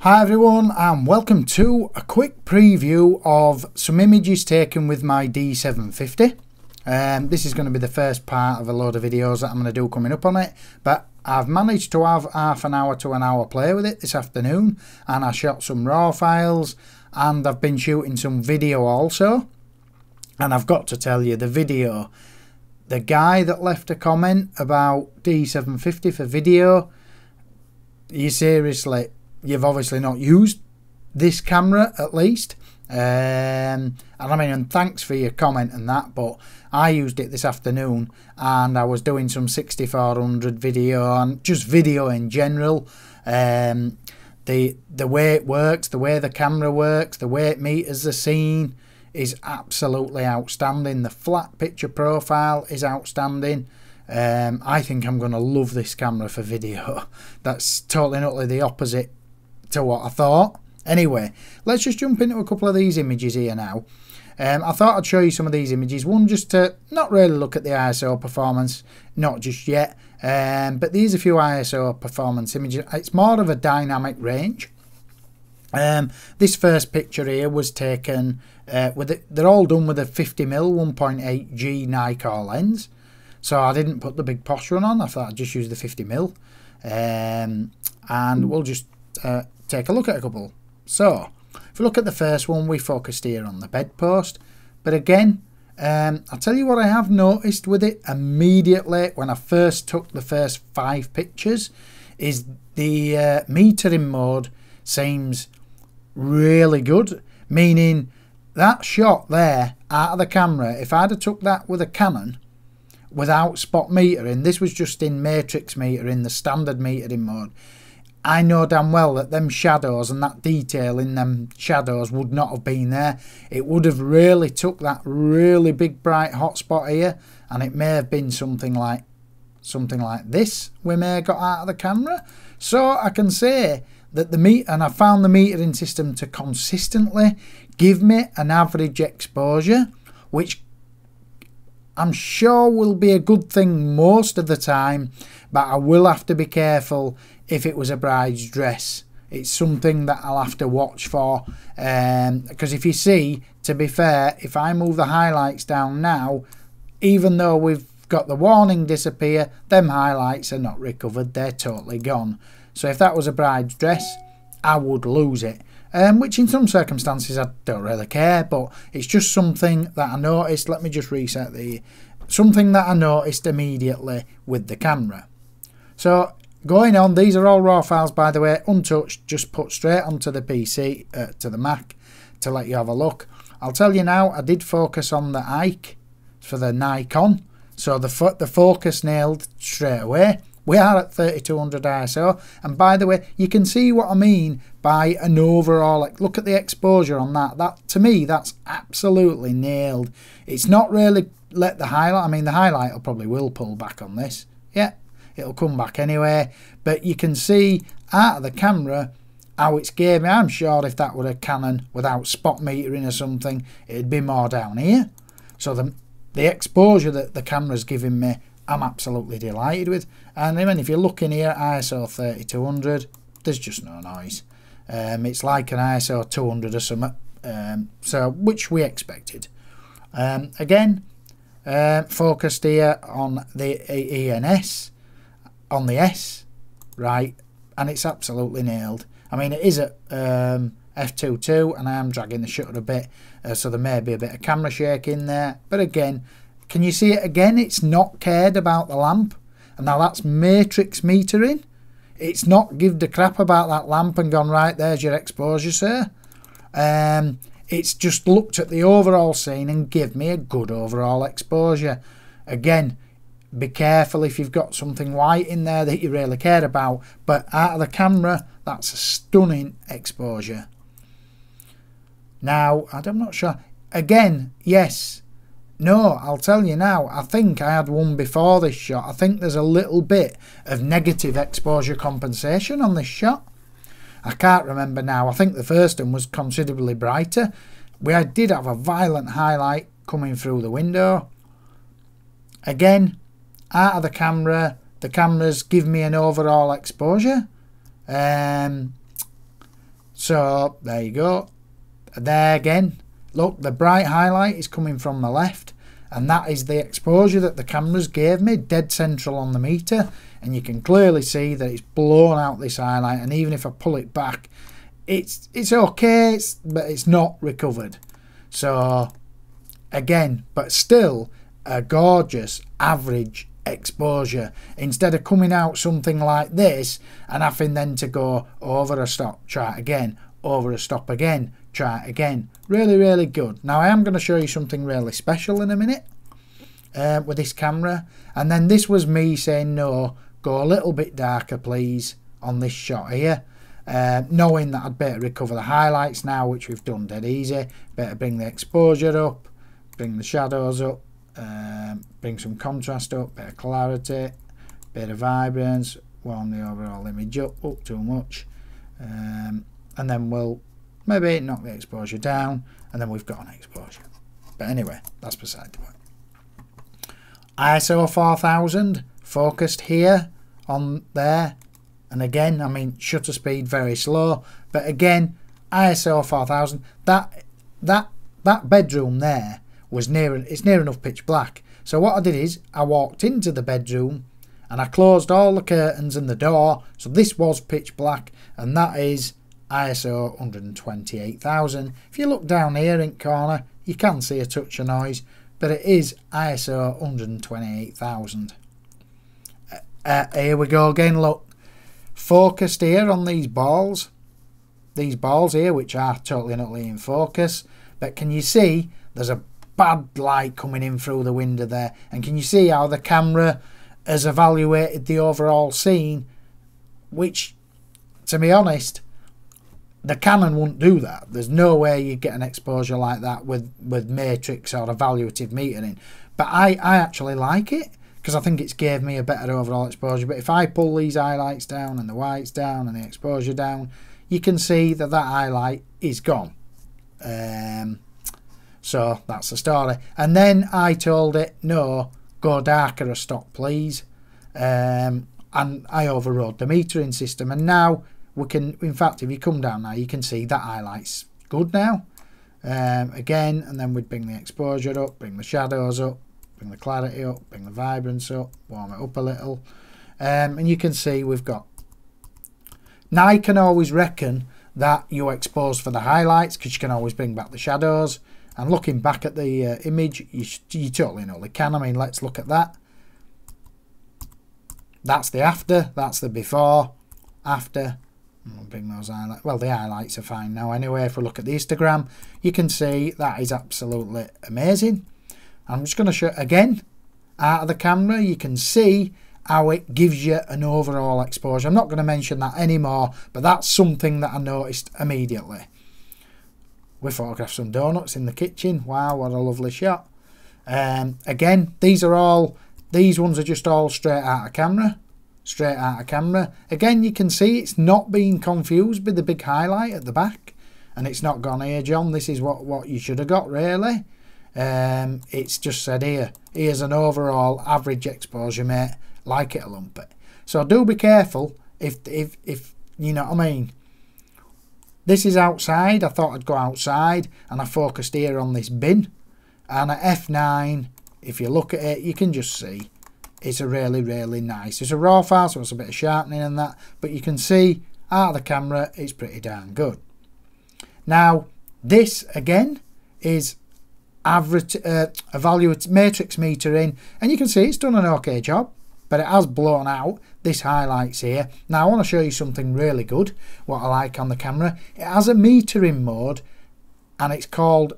Hi everyone, and welcome to a quick preview of some images taken with my D750. This is going to be the first part of a load of videos that I'm going to do coming up on it, but I've managed to have half an hour to an hour play with it this afternoon, and I shot some raw files and I've been shooting some video also. And I've got to tell you, the video, the guy that left a comment about D750 for video, you seriously, you've obviously not used this camera at least. And I mean, and thanks for your comment and that, but I used it this afternoon and I was doing some 6400 video and just video in general. The way it works, the way the camera works, the way it meters the scene is absolutely outstanding. The flat picture profile is outstanding. I think I'm going to love this camera for video. That's totally and utterly the opposite to what I thought. Anyway, let's just jump into a couple of these images here now. I thought I'd show you some of these images. One, just to not really look at the ISO performance, not just yet, but these are a few ISO performance images. It's more of a dynamic range. This first picture here was taken they're all done with a 50mm 1.8G Nikon lens, so I didn't put the big posh run on. I thought I'd just use the 50mm, and we'll just take a look at a couple. So if we look at the first one, we focused here on the bedpost, but again, I'll tell you what I have noticed with it immediately when I first took the first 5 pictures is the metering mode seems really good, meaning that shot there out of the camera, if I'd have took that with a Canon without spot metering, this was just in matrix metering, the standard metering mode, I know damn well that them shadows and that detail in them shadows would not have been there. It would have really took that really big bright hot spot here, and it may have been something like this we may have got out of the camera. So I can say that and I found the metering system to consistently give me an average exposure, which I'm sure will be a good thing most of the time, but I will have to be careful if it was a bride's dress. It's something that I'll have to watch for, because if you see, to be fair, if I move the highlights down now, even though we've got the warning disappear, them highlights are not recovered, they're totally gone. So if that was a bride's dress, I would lose it, which in some circumstances I don't really care, but it's just something that I noticed. Let me just reset something that I noticed immediately with the camera. So going on, these are all raw files, by the way, untouched, just put straight onto the PC, to the Mac, to let you have a look. I'll tell you now, I did focus on the Ike for the Nikon, so the focus nailed straight away. We are at 3200 ISO, and by the way, you can see what I mean by an overall, look at the exposure on that. That, to me, that's absolutely nailed. It's not really let the highlight, I mean the highlight will pull back on this. Yeah, it'll come back anyway, but you can see out of the camera how it's gave me. I'm sure if that were a Canon without spot metering or something, it'd be more down here. So the exposure that the camera's giving me, I'm absolutely delighted with. And even if you're looking here, ISO 3200, there's just no noise. It's like an ISO 200 or something, so which we expected. Again, focused here on the ENS, on the S, right, and it's absolutely nailed. I mean, it is at f2.2, and I am dragging the shutter a bit, so there may be a bit of camera shake in there, but again, can you see it again? It's not cared about the lamp, and now that's matrix metering. It's not give a crap about that lamp and gone, right, there's your exposure, sir. It's just looked at the overall scene and give me a good overall exposure. Again, be careful if you've got something white in there that you really care about, but out of the camera, that's a stunning exposure. Now, I'm not sure. Again, yes. No, I'll tell you now, I think I had one before this shot. I think there's a little bit of negative exposure compensation on this shot. I can't remember now. I think the first one was considerably brighter. I did have a violent highlight coming through the window. Again, out of the cameras give me an overall exposure. So there you go. There again, look, the bright highlight is coming from the left, and that is the exposure that the cameras gave me, dead central on the meter, and you can clearly see that it's blown out this highlight, and even if I pull it back, it's okay, but it's not recovered. So again, but still a gorgeous average exposure, instead of coming out something like this and having then to go over a stop, try it again, over a stop again, try it again. Really good. Now I am going to show you something really special in a minute with this camera, and then this was me saying no, go a little bit darker please on this shot here, knowing that I'd better recover the highlights now, which we've done dead easy. Better bring the exposure up, bring the shadows up, bring some contrast up, bit of clarity, bit of vibrance, warm the overall image up too much, and then we'll maybe knock the exposure down, and then we've got an exposure. But anyway, that's beside the point. ISO 4000 focused here on there, and again, I mean, shutter speed very slow, but again, ISO 4000. That bedroom there was near enough pitch black. So what I did is I walked into the bedroom and I closed all the curtains and the door, so this was pitch black, and that is ISO 128,000. If you look down here in the corner, you can see a touch of noise, but it is ISO 128,000. Here we go again, look, focused here on these balls here, which are totally and utterly in focus, but can you see there's a bad light coming in through the window there, and can you see how the camera has evaluated the overall scene, which, to be honest, the Canon wouldn't do that. There's no way you get an exposure like that with matrix or evaluative metering, but I actually like it because I think it's gave me a better overall exposure. But if I pull these highlights down and the whites down and the exposure down, you can see that highlight is gone. So that's the story. And then I told it, no, go darker a stop please, and I overrode the metering system, and now we can, in fact, if you come down now, you can see that highlight's good now. Again, and then we'd bring the exposure up, bring the shadows up, bring the clarity up, bring the vibrance up, warm it up a little, and you can see we've got. Now I can always reckon that you expose for the highlights because you can always bring back the shadows. And looking back at the image, you totally know they can. I mean, let's look at that. That's the after, that's the before, after. I'll bring those highlights. Well, the highlights are fine now anyway. If we look at the histogram, you can see that is absolutely amazing. I'm just going to show again out of the camera. You can see how it gives you an overall exposure. I'm not going to mention that anymore, but that's something that I noticed immediately. We photographed some donuts in the kitchen. Wow, what a lovely shot. Again, these ones are just all straight out of camera. Straight out of camera. Again, you can see it's not being confused with the big highlight at the back. And it's not gone here, John. This is what you should have got, really. It's just said here. Here's an overall average exposure, mate. Like it or lump it. So do be careful if you know what I mean. This is outside. I thought I'd go outside, and I focused here on this bin. And at f9, if you look at it, you can just see it's a really nice. It's a raw file, so it's a bit of sharpening and that, but you can see out of the camera it's pretty darn good. Now this again is average evaluate matrix metering, and you can see it's done an okay job, but it has blown out this highlights here. Now I want to show you something really good, what I like on the camera. It has a metering mode, and it's called,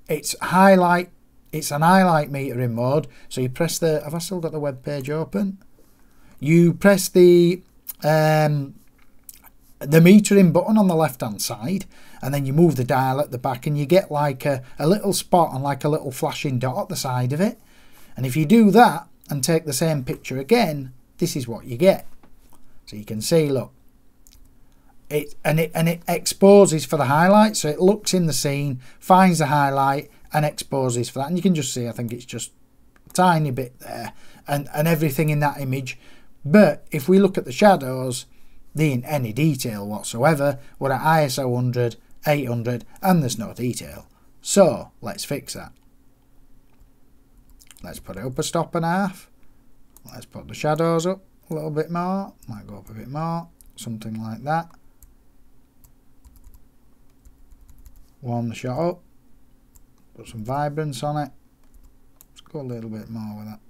it's an highlight metering mode. So you press the, have I still got the web page open? You press the metering button on the left hand side, and then you move the dial at the back, and you get like a little spot and like a little flashing dot at the side of it. And if you do that and take the same picture again, this is what you get. So you can see, look, it exposes for the highlight. So it looks in the scene, finds the highlight and exposes for that, and you can just see, I think it's just a tiny bit there, and everything in that image. But if we look at the shadows, there ain't any detail whatsoever. We're at ISO 100, 800 and there's no detail. So let's fix that. Let's put it up a stop and a half. Let's put the shadows up a little bit more. Might go up a bit more. Something like that. Warm the shot up. Put some vibrance on it. Let's go a little bit more with that.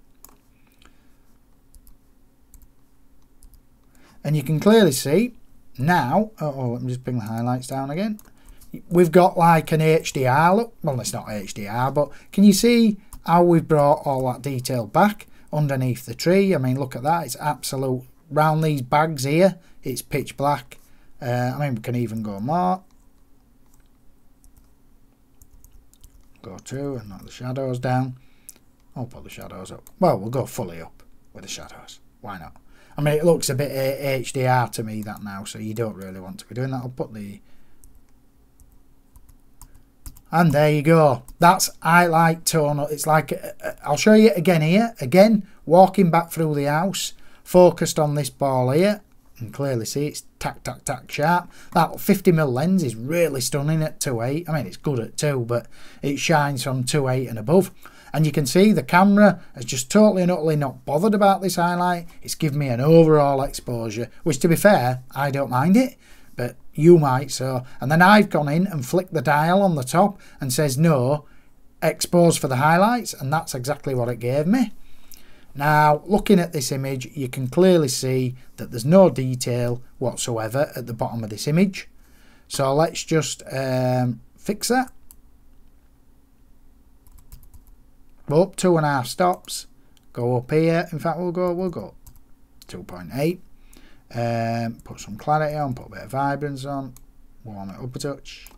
And you can clearly see now, let me just bring the highlights down again. We've got like an HDR look. Well, it's not HDR, but can you see how we've brought all that detail back underneath the tree? I mean, look at that. It's absolute. Round these bags here, it's pitch black. I mean, we can even go more. Go to and knock the shadows down. I'll put the shadows up. Well, we'll go fully up with the shadows. Why not? I mean, it looks a bit HDR to me that now, so you don't really want to be doing that. I'll put the... And there you go. That's highlight tone. It's like, I'll show you it again here. Again, walking back through the house, focused on this ball here. And clearly see it's tack, tack, tack sharp. That 50mm lens is really stunning at 2.8. I mean, it's good at 2, but it shines from 2.8 and above. And you can see the camera is just totally and utterly not bothered about this highlight. It's given me an overall exposure, which to be fair, I don't mind it, but you might. So, and then I've gone in and flicked the dial on the top and says no, expose for the highlights, and that's exactly what it gave me. Now, looking at this image, you can clearly see that there's no detail whatsoever at the bottom of this image. So let's just fix that. Go up 2.5 stops. Go up here. In fact, we'll go 2.8. Put some clarity on. Put a bit of vibrance on. Warm it up a touch.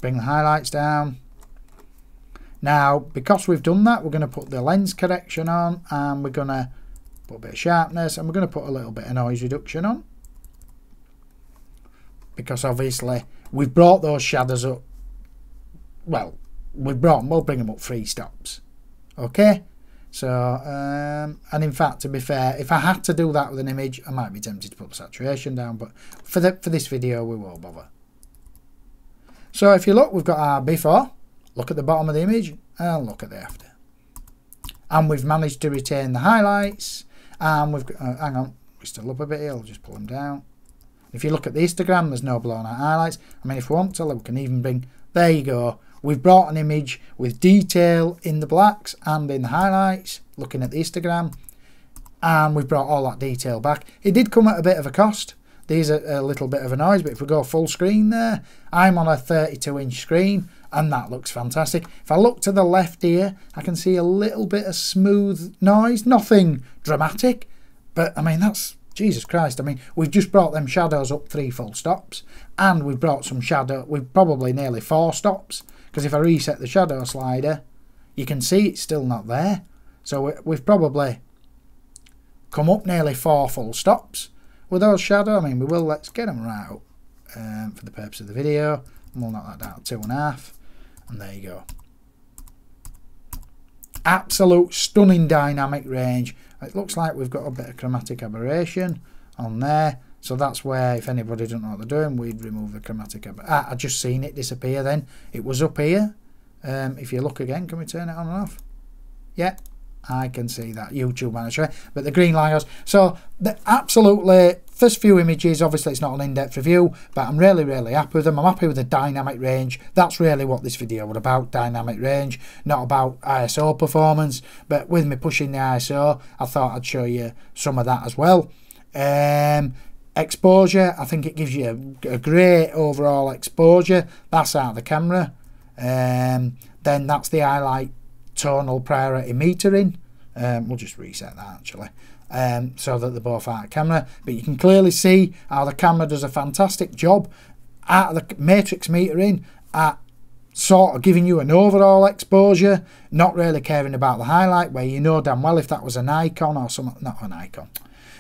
Bring the highlights down. Now, because we've done that, we're going to put the lens correction on, and we're going to put a bit of sharpness, and we're going to put a little bit of noise reduction on. Because obviously, we've brought those shadows up. Well, we'll bring them up 3 stops. Okay? So, and in fact, to be fair, if I had to do that with an image, I might be tempted to put the saturation down, but for this video, we won't bother. So if you look, we've got our before. Look at the bottom of the image and look at the after. And we've managed to retain the highlights. And we've got, hang on, we're still up a bit here. I'll just pull them down. If you look at the histogram, there's no blown out highlights. I mean, if we want to, we can even bring, there you go. We've brought an image with detail in the blacks and in the highlights, looking at the histogram. And we've brought all that detail back. It did come at a bit of a cost. There's a little bit of a noise, but if we go full screen there, I'm on a 32-inch screen, and that looks fantastic. If I look to the left here, I can see a little bit of smooth noise, nothing dramatic, but I mean, that's, Jesus Christ, I mean, we've just brought them shadows up 3 full stops, and we've brought some shadow, we've probably nearly 4 stops, because if I reset the shadow slider, you can see it's still not there. So we've probably come up nearly 4 full stops with those shadow. I mean, we will, let's get them right up for the purpose of the video, and we'll knock that down to 2.5, and there you go. Absolute stunning dynamic range. It looks like we've got a bit of chromatic aberration on there, so that's where, if anybody doesn't know what they're doing, we'd remove the chromatic aberration. I just seen it disappear then. It was up here. If you look again, can we turn it on and off? Yeah, I can see that. YouTube manager, but the green line goes. So the absolutely first few images, obviously it's not an in-depth review, but I'm really happy with them. I'm happy with the dynamic range. That's really what this video was about, dynamic range, not about ISO performance. But with me pushing the ISO, I thought I'd show you some of that as well. Exposure, I think it gives you a great overall exposure. That's out of the camera. Then that's the highlight tonal priority metering. We'll just reset that actually, so that they're both out of camera, but you can clearly see how the camera does a fantastic job out of the matrix metering at sort of giving you an overall exposure, not really caring about the highlight, where you know damn well if that was a Nikon or something, not a Nikon,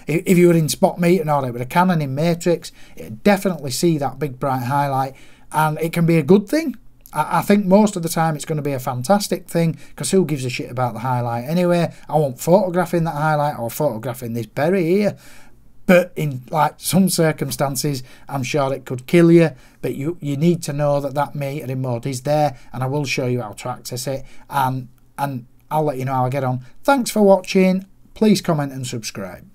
if you were in spot metering or it with a Canon in matrix, it'd definitely see that big bright highlight, and it can be a good thing. I think most of the time it's going to be a fantastic thing, because who gives a shit about the highlight anyway? I won't photographing that highlight or photographing this berry here. but in like some circumstances I'm sure it could kill you. But you need to know that that metering mode is there, and I will show you how to access it, and I'll let you know how I get on. Thanks for watching. Please comment and subscribe.